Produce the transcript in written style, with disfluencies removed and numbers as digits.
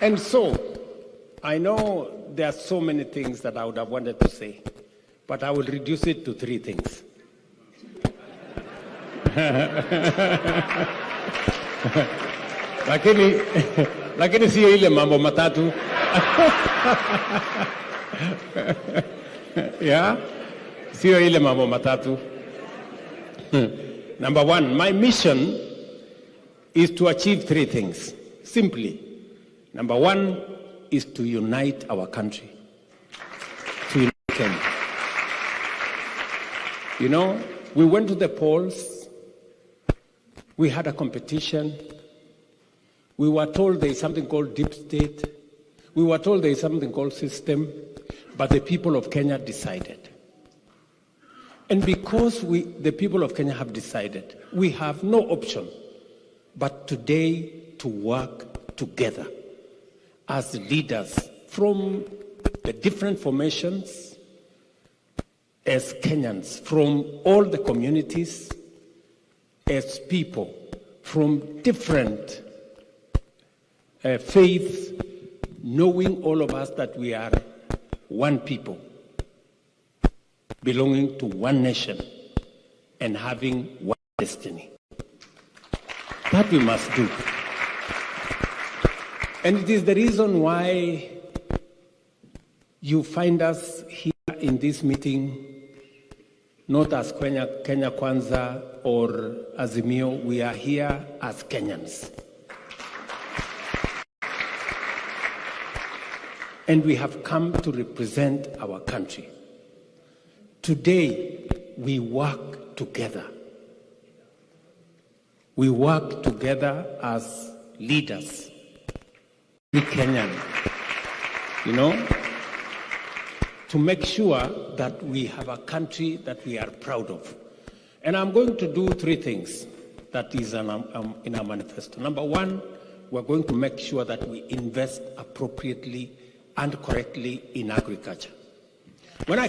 And so, I know there are so many things that I would have wanted to say, but I will reduce it to 3 things. Lakini sio ile mambo matatu. Yeah? Sio ile mambo matatu. Number 1, my mission is to achieve 3 things, simply. Number 1 is to unite our country, to unite Kenya. You know, we went to the polls, we had a competition, we were told there is something called deep state, we were told there is something called system, but the people of Kenya decided. And because the people of Kenya have decided, we have no option but today to work together as leaders from the different formations, as Kenyans, from all the communities, as people from different faiths, knowing all of us that we are one people, belonging to one nation and having one destiny. That we must do. And it is the reason why you find us here in this meeting, not as Kenya Kwanza or Azimio. We are here as Kenyans. And we have come to represent our country. Today, we work together. We work together as leaders. We Kenyan, you know, to make sure that we have a country that we are proud of. And I'm going to do 3 things that is in our manifesto. Number 1, we're going to make sure that we invest appropriately and correctly in agriculture. When I